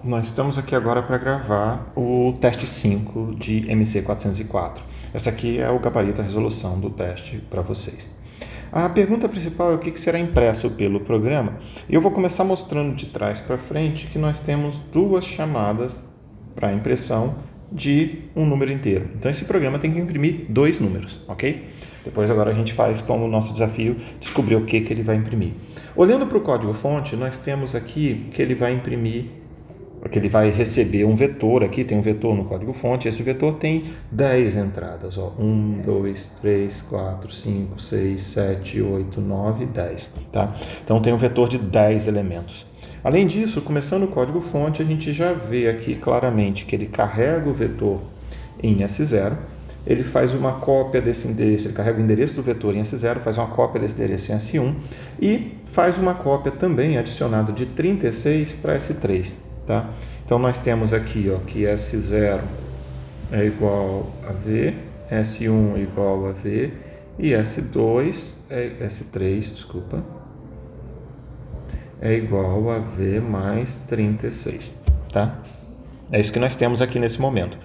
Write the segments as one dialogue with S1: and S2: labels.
S1: Nós estamos aqui agora para gravar o teste 5 de MC404. Essa aqui é o gabarito, a resolução do teste para vocês. A pergunta principal é o que será impresso pelo programa. E eu vou começar mostrando de trás para frente que nós temos duas chamadas para impressão de um número inteiro. Então esse programa tem que imprimir dois números, ok? Depois agora a gente faz como o nosso desafio descobrir o que ele vai imprimir. Olhando para o código-fonte, nós temos aqui que ele vai imprimir, que ele vai receber um vetor aqui, tem um vetor no código-fonte, esse vetor tem 10 entradas, ó, 1, 2, 3, 4, 5, 6, 7, 8, 9, 10, tá? Então tem um vetor de 10 elementos. Além disso, começando o código-fonte, a gente já vê aqui claramente que ele carrega o vetor em S0, ele faz uma cópia desse endereço, ele carrega o endereço do vetor em S0, faz uma cópia desse endereço em S1 e faz uma cópia também adicionada de 36 para S3. Tá? Então, nós temos aqui ó, que S0 é igual a V, S1 é igual a V e S2, S3, desculpa, é igual a V mais 36. Tá? É isso que nós temos aqui nesse momento.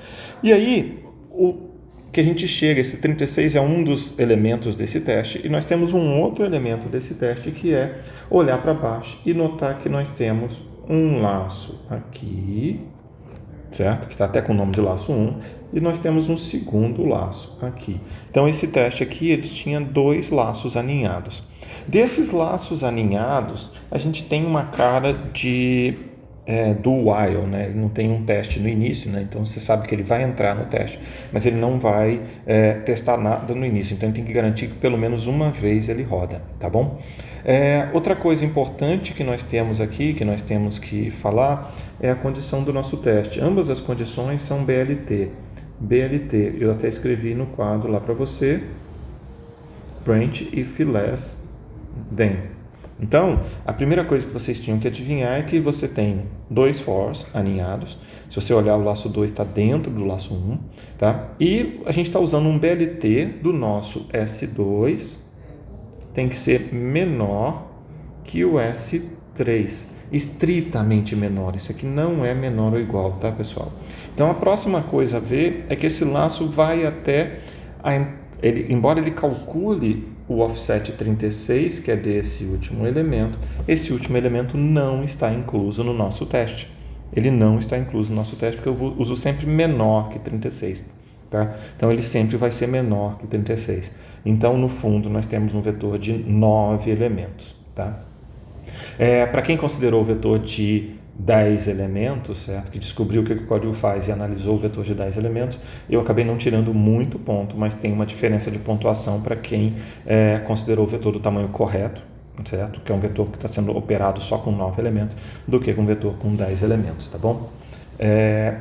S1: E aí, o que a gente chega, esse 36 é um dos elementos desse teste, e nós temos um outro elemento desse teste que é olhar para baixo e notar que nós temos um laço aqui, certo? Que está até com o nome de laço 1, e nós temos um segundo laço aqui. Então, esse teste aqui, ele tinha dois laços aninhados. Desses laços aninhados, a gente tem uma cara de do while, né? Ele não tem um teste no início, né? Então você sabe que ele vai entrar no teste, mas ele não vai testar nada no início, então ele tem que garantir que pelo menos uma vez ele roda, tá bom? Outra coisa importante que nós temos aqui, que nós temos que falar, é a condição do nosso teste. Ambas as condições são BLT. BLT, eu até escrevi no quadro lá para você, print if less than. Então, a primeira coisa que vocês tinham que adivinhar é que você tem dois fors aninhados. Se você olhar, o laço 2 está dentro do laço 1, tá? E a gente está usando um BLT do nosso S2, tem que ser menor que o S3, estritamente menor. Isso aqui não é menor ou igual, tá, pessoal? Então, a próxima coisa a ver é que esse laço vai até, embora ele calcule o offset 36, que é desse último elemento, esse último elemento não está incluso no nosso teste. Ele não está incluso no nosso teste porque eu uso sempre menor que 36. Tá? Então, ele sempre vai ser menor que 36. Então, no fundo, nós temos um vetor de 9 elementos. Tá? Para quem considerou o vetor de 10 elementos, certo? Que descobriu o que o código faz e analisou o vetor de 10 elementos, eu acabei não tirando muito ponto, mas tem uma diferença de pontuação para quem considerou o vetor do tamanho correto, certo? Que é um vetor que está sendo operado só com 9 elementos, do que com um vetor com 10 elementos, tá bom?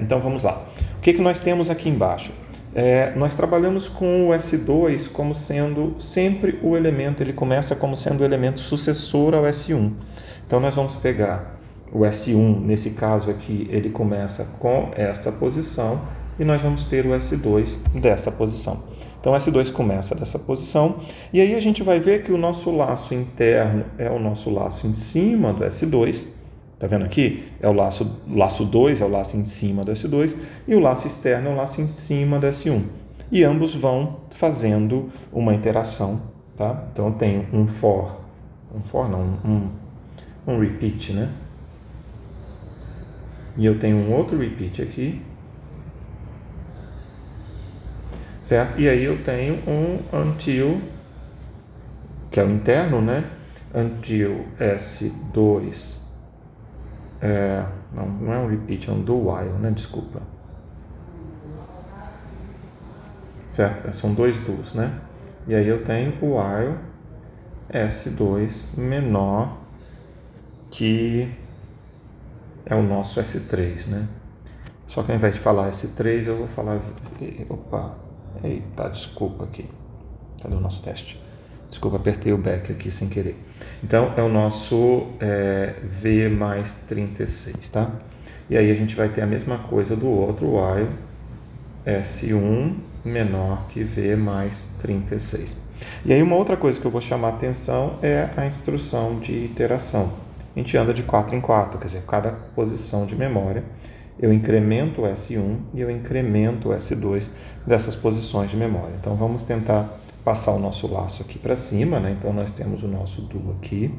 S1: Então vamos lá. O que nós temos aqui embaixo? Nós trabalhamos com o S2 como sendo sempre o elemento, ele começa como sendo o elemento sucessor ao S1. Então nós vamos pegar o S1, nesse caso aqui, ele começa com esta posição e nós vamos ter o S2 dessa posição. Então, o S2 começa dessa posição e aí a gente vai ver que o nosso laço interno é o nosso laço em cima do S2. Tá vendo aqui? É o laço 2 é o laço em cima do S2 e o laço externo é o laço em cima do S1. E ambos vão fazendo uma interação, tá? Então, eu tenho um repeat, né? E eu tenho um outro repeat aqui, certo? E aí eu tenho um until, que é o interno, né? Until S2, não é um repeat, é um do while, né? Desculpa. Certo? São dois do's, né? E aí eu tenho o while S2 menor que é o nosso S3, né? Só que ao invés de falar S3, eu vou falar... Opa! Eita, desculpa aqui. Cadê o nosso teste? Desculpa, apertei o back aqui sem querer. Então, é o nosso V mais 36, tá? E aí a gente vai ter a mesma coisa do outro while S1 menor que V mais 36. E aí uma outra coisa que eu vou chamar a atenção é a instrução de iteração. a gente anda de 4 em 4, quer dizer, cada posição de memória eu incremento o S1 e eu incremento o S2 dessas posições de memória. Então vamos tentar passar o nosso laço aqui para cima, né? Então nós temos o nosso do aqui,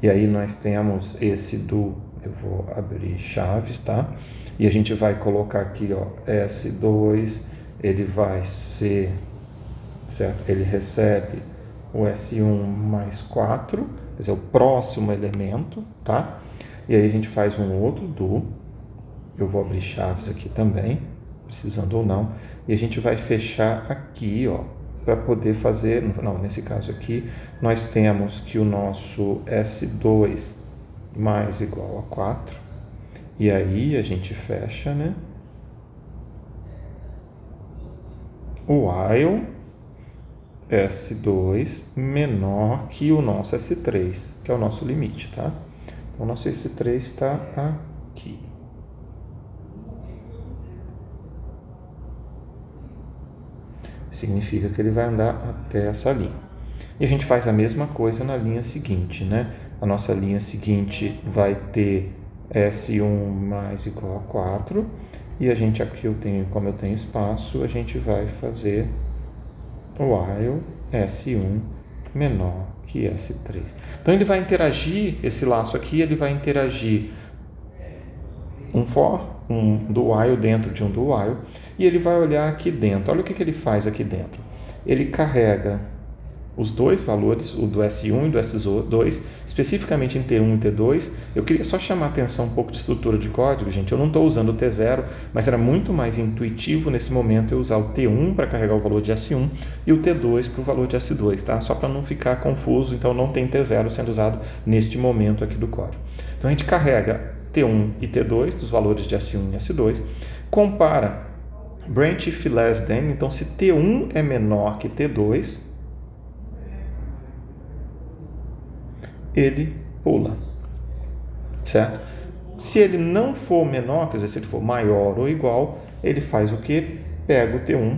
S1: e aí nós temos esse do, eu vou abrir chaves, tá? E a gente vai colocar aqui, ó, S2, ele vai ser, certo? Ele recebe o S1 mais 4, quer dizer, o próximo elemento, tá? E aí a gente faz um outro do, eu vou abrir chaves aqui também, precisando ou não, e a gente vai fechar aqui, ó, para poder fazer, não, nesse caso aqui, nós temos que o nosso S2 mais igual a 4, e aí a gente fecha, né? O while S2 menor que o nosso S3, que é o nosso limite, tá? Então, o nosso S3 está aqui. Significa que ele vai andar até essa linha. E a gente faz a mesma coisa na linha seguinte, né? A nossa linha seguinte vai ter S1 mais igual a 4, e a gente aqui, como eu tenho espaço, a gente vai fazer while S1 menor que S3. Então ele vai interagir, esse laço aqui, ele vai interagir um for, um do while dentro de um do while, e ele vai olhar aqui dentro. Olha o que ele faz aqui dentro. Ele carrega os dois valores, o do S1 e do S2, especificamente em T1 e T2. Eu queria só chamar a atenção um pouco de estrutura de código, gente. Eu não estou usando o T0, mas era muito mais intuitivo nesse momento eu usar o T1 para carregar o valor de S1 e o T2 para o valor de S2, tá? Só para não ficar confuso, então não tem T0 sendo usado neste momento aqui do código. Então a gente carrega T1 e T2 dos valores de S1 e S2, compara branch if less than, então se T1 é menor que T2, ele pula, certo? Se ele não for menor, quer dizer, se ele for maior ou igual, ele faz o que? Pega o T1,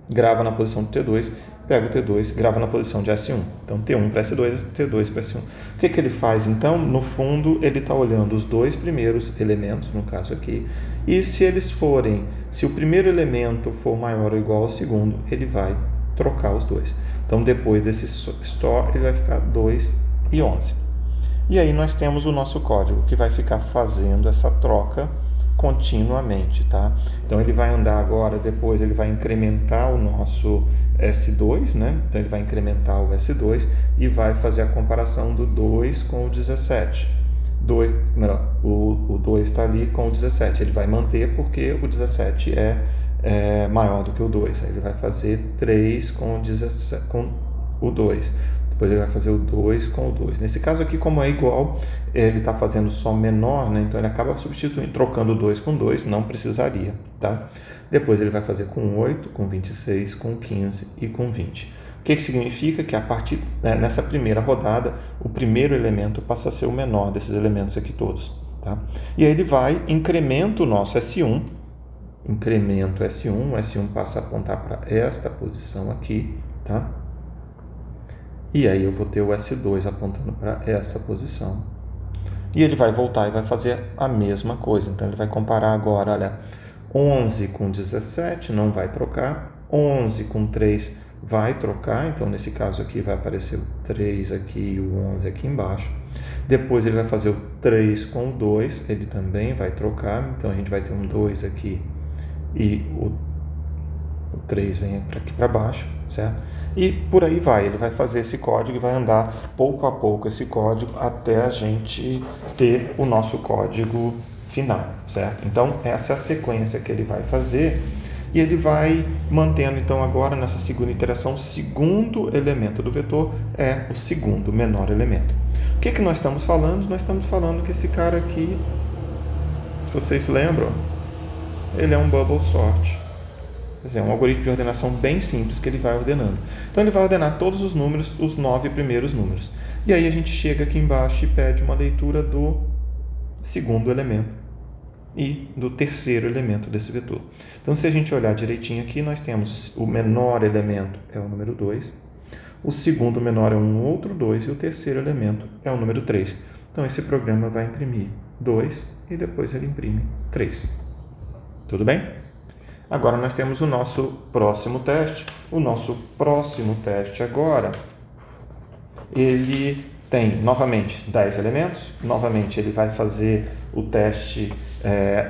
S1: grava na posição do T2, pega o T2, grava na posição de S1. Então, T1 para S2, T2 para S1. O que ele faz, então? No fundo, ele está olhando os dois primeiros elementos, no caso aqui, e se o primeiro elemento for maior ou igual ao segundo, ele vai trocar os dois. Então, depois desse store, ele vai ficar 2 e 11. E aí nós temos o nosso código que vai ficar fazendo essa troca continuamente, tá? Então ele vai andar agora, depois ele vai incrementar o nosso S2, né? Então ele vai incrementar o S2 e vai fazer a comparação do 2 com o 17. O 2 está ali com o 17, ele vai manter porque o 17 é maior do que o 2, aí ele vai fazer 3 com o 17, com o 2. Depois ele vai fazer o 2 com o 2. Nesse caso aqui, como é igual, ele está fazendo só menor, né? Então ele acaba substituindo, trocando 2 com 2, não precisaria, tá? Depois ele vai fazer com 8, com 26, com 15 e com 20. O que significa? Que a partir, nessa primeira rodada, o primeiro elemento passa a ser o menor desses elementos aqui todos, tá? E aí ele vai, incrementa o nosso S1, incremento S1, o S1 passa a apontar para esta posição aqui, tá? E aí eu vou ter o S2 apontando para essa posição. E ele vai voltar e vai fazer a mesma coisa. Então ele vai comparar agora, olha, 11 com 17 não vai trocar, 11 com 3 vai trocar, então nesse caso aqui vai aparecer o 3 aqui e o 11 aqui embaixo. Depois ele vai fazer o 3 com o 2, ele também vai trocar, então a gente vai ter um 2 aqui e o 3 vem aqui para baixo, certo? E por aí vai, ele vai fazer esse código e vai andar pouco a pouco esse código até a gente ter o nosso código final, certo? Então, essa é a sequência que ele vai fazer e ele vai mantendo, então, agora nessa segunda iteração, o segundo elemento do vetor é o segundo menor elemento. O que nós estamos falando? Nós estamos falando que esse cara aqui, se vocês lembram, ele é um bubble sort. É um algoritmo de ordenação bem simples que ele vai ordenando. Então ele vai ordenar todos os números, os 9 primeiros números. E aí a gente chega aqui embaixo e pede uma leitura do segundo elemento e do terceiro elemento desse vetor. Então se a gente olhar direitinho aqui, nós temos o menor elemento é o número 2, o segundo menor é um outro 2 e o terceiro elemento é o número 3. Então, esse programa vai imprimir 2 e depois ele imprime 3. Tudo bem? Agora nós temos o nosso próximo teste. O nosso próximo teste agora, ele tem novamente 10 elementos. Novamente ele vai fazer o teste,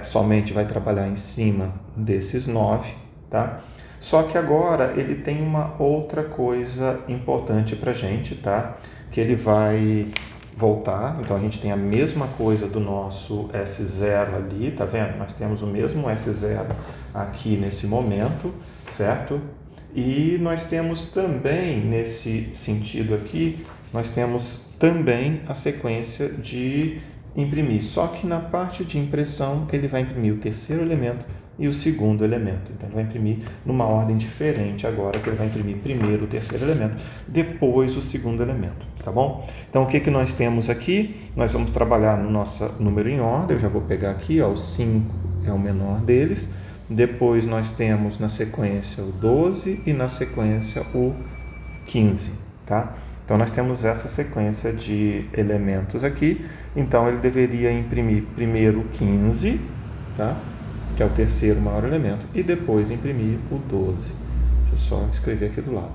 S1: somente vai trabalhar em cima desses 9, tá? Só que agora ele tem uma outra coisa importante para a gente, tá? Que ele vai voltar, então a gente tem a mesma coisa do nosso S0 ali, tá vendo? Nós temos o mesmo S0 aqui nesse momento, certo? E nós temos também, nesse sentido aqui, nós temos também a sequência de imprimir, só que na parte de impressão ele vai imprimir o terceiro elemento e o segundo elemento. Então ele vai imprimir numa ordem diferente agora, que ele vai imprimir primeiro o terceiro elemento, depois o segundo elemento, tá bom? Então o que nós temos aqui? Nós vamos trabalhar no nosso número em ordem, eu já vou pegar aqui, ó, o 5 é o menor deles, depois nós temos na sequência o 12 e na sequência o 15, tá? Então nós temos essa sequência de elementos aqui, então ele deveria imprimir primeiro o 15, tá? Que é o terceiro maior elemento, e depois imprimir o 12. Deixa eu só escrever aqui do lado.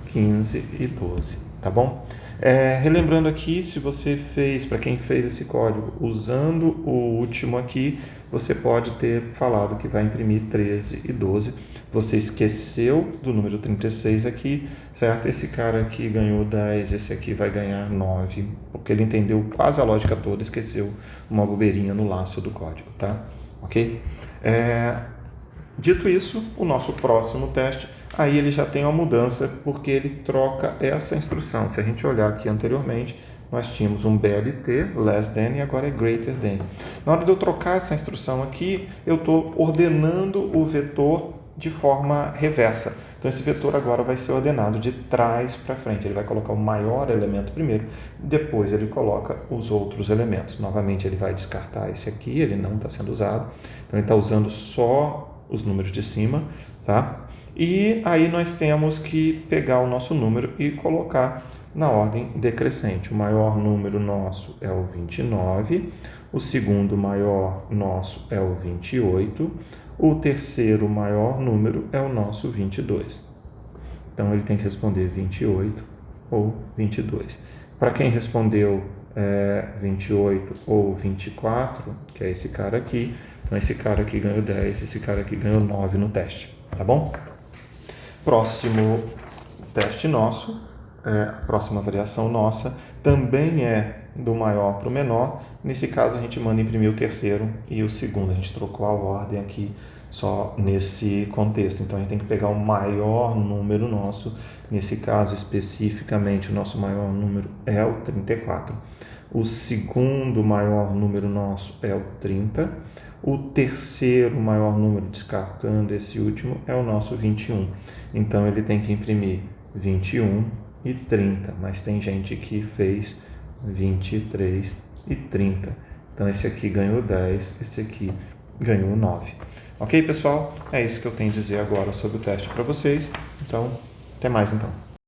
S1: 15 e 12, tá bom? Relembrando aqui, se você fez, para quem fez esse código, usando o último aqui, você pode ter falado que vai imprimir 13 e 12. Você esqueceu do número 36 aqui, certo? Esse cara aqui ganhou 10, esse aqui vai ganhar 9, porque ele entendeu quase a lógica toda, esqueceu uma bobeirinha no laço do código, tá? Ok? Dito isso, o nosso próximo teste, aí ele já tem uma mudança, porque ele troca essa instrução. Se a gente olhar aqui anteriormente, nós tínhamos um BLT, less than, e agora é greater than. Na hora de eu trocar essa instrução aqui, eu estou ordenando o vetor de forma reversa. Então esse vetor agora vai ser ordenado de trás para frente. Ele vai colocar o maior elemento primeiro, depois ele coloca os outros elementos. Novamente ele vai descartar esse aqui, ele não está sendo usado. Então ele está usando só os números de cima, tá? E aí nós temos que pegar o nosso número e colocar na ordem decrescente. O maior número nosso é o 29, o segundo maior nosso é o 28, o terceiro maior número é o nosso 22. Então ele tem que responder 28 ou 22. Para quem respondeu 28 ou 24, que é esse cara aqui, então esse cara aqui ganhou 10, esse cara aqui ganhou 9 no teste, tá bom? Próximo teste nosso, a próxima variação nossa, também é do maior para o menor. Nesse caso a gente manda imprimir o terceiro e o segundo, a gente trocou a ordem aqui só nesse contexto. Então a gente tem que pegar o maior número nosso, nesse caso especificamente o nosso maior número é o 34, o segundo maior número nosso é o 30, o terceiro maior número, descartando esse último, é o nosso 21. Então ele tem que imprimir 21 e 30, mas tem gente que fez 23 e 30. Então esse aqui ganhou 10, esse aqui ganhou 9. Ok, pessoal? É isso que eu tenho a dizer agora sobre o teste para vocês. Então, até mais então.